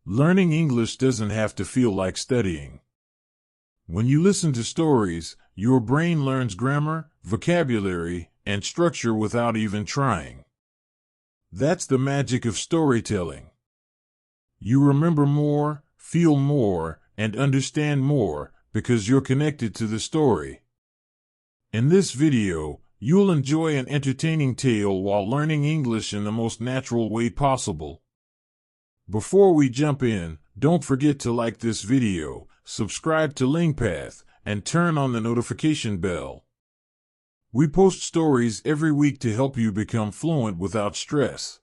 Learning English doesn't have to feel like studying. When you listen to stories, your brain learns grammar, vocabulary, and structure without even trying. That's the magic of storytelling. You remember more, feel more, and understand more because you're connected to the story. In this video, you'll enjoy an entertaining tale while learning English in the most natural way possible. Before we jump in, don't forget to like this video, subscribe to LingPath, and turn on the notification bell. We post stories every week to help you become fluent without stress.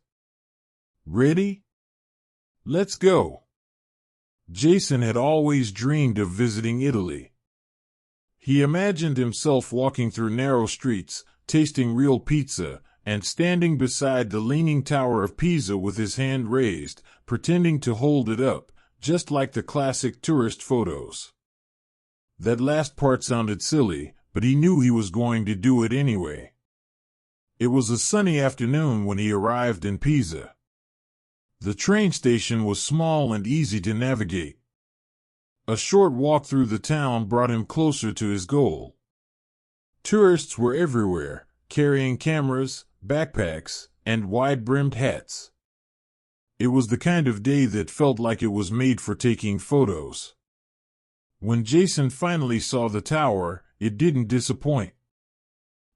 Ready? Let's go. Jason had always dreamed of visiting Italy. He imagined himself walking through narrow streets, tasting real pizza, and standing beside the leaning tower of Pisa with his hand raised, pretending to hold it up, just like the classic tourist photos. That last part sounded silly, but he knew he was going to do it anyway. It was a sunny afternoon when he arrived in Pisa. The train station was small and easy to navigate. A short walk through the town brought him closer to his goal. Tourists were everywhere, carrying cameras, backpacks, and wide-brimmed hats. It was the kind of day that felt like it was made for taking photos. When Jason finally saw the tower, it didn't disappoint.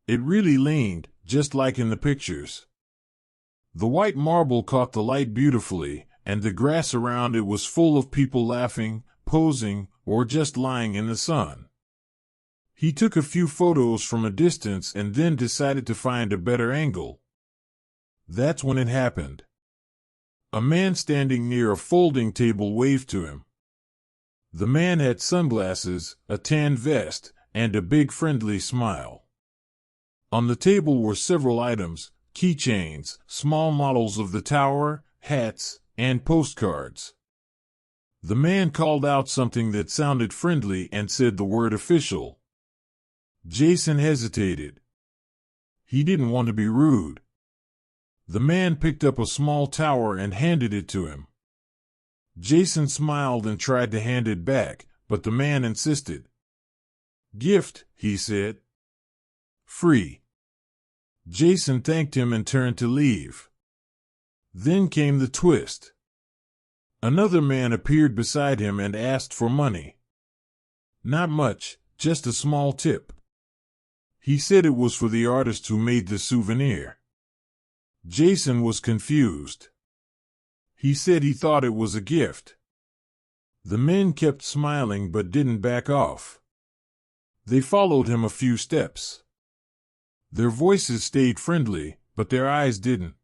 It really leaned, just like in the pictures. The white marble caught the light beautifully, and the grass around it was full of people laughing, posing, or just lying in the sun. He took a few photos from a distance and then decided to find a better angle. That's when it happened. A man standing near a folding table waved to him. The man had sunglasses, a tan vest, and a big friendly smile. On the table were several items: keychains, small models of the tower, hats, and postcards. The man called out something that sounded friendly and said the word official. Jason hesitated. He didn't want to be rude. The man picked up a small tower and handed it to him. Jason smiled and tried to hand it back, but the man insisted. "Gift," he said. "Free." Jason thanked him and turned to leave. Then came the twist. Another man appeared beside him and asked for money. Not much, just a small tip. He said it was for the artist who made the souvenir. Jason was confused. He said he thought it was a gift. The men kept smiling but didn't back off. They followed him a few steps. Their voices stayed friendly, but their eyes didn't.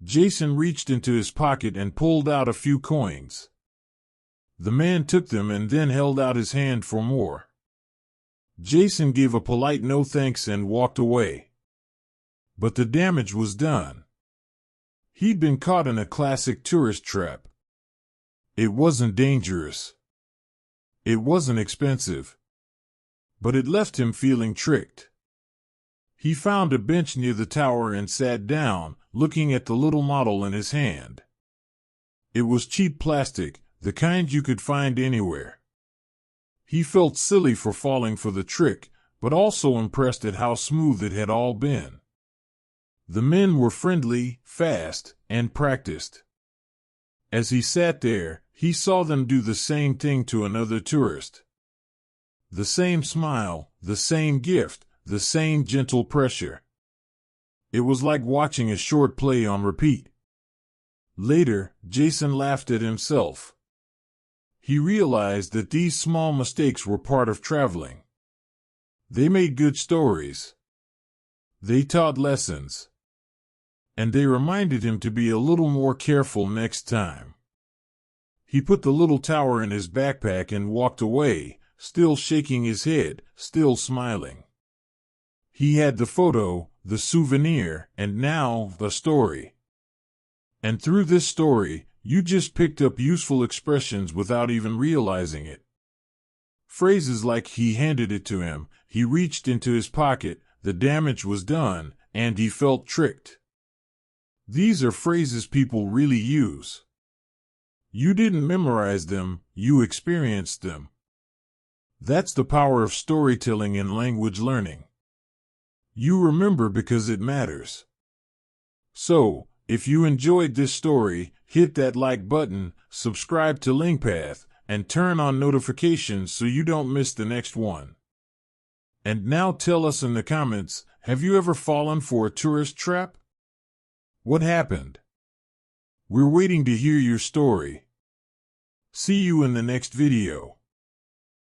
Jason reached into his pocket and pulled out a few coins. The man took them and then held out his hand for more. Jason gave a polite no thanks and walked away. But the damage was done. He'd been caught in a classic tourist trap. It wasn't dangerous. It wasn't expensive. But it left him feeling tricked. He found a bench near the tower and sat down, looking at the little model in his hand. It was cheap plastic, the kind you could find anywhere. He felt silly for falling for the trick, but also impressed at how smooth it had all been. The men were friendly, fast, and practiced. As he sat there, he saw them do the same thing to another tourist. The same smile, the same gift, the same gentle pressure. It was like watching a short play on repeat. Later, Jason laughed at himself. He realized that these small mistakes were part of traveling. They made good stories. They taught lessons. And they reminded him to be a little more careful next time. He put the little tower in his backpack and walked away, still shaking his head, still smiling. He had the photo, the souvenir, and now the story. And through this story, you just picked up useful expressions without even realizing it. Phrases like "he handed it to him," "he reached into his pocket," "the damage was done," and "he felt tricked." These are phrases people really use. You didn't memorize them, you experienced them. That's the power of storytelling in language learning. You remember because it matters. So, if you enjoyed this story, hit that like button, subscribe to LingPath, and turn on notifications so you don't miss the next one. And now tell us in the comments, have you ever fallen for a tourist trap? What happened? We're waiting to hear your story. See you in the next video.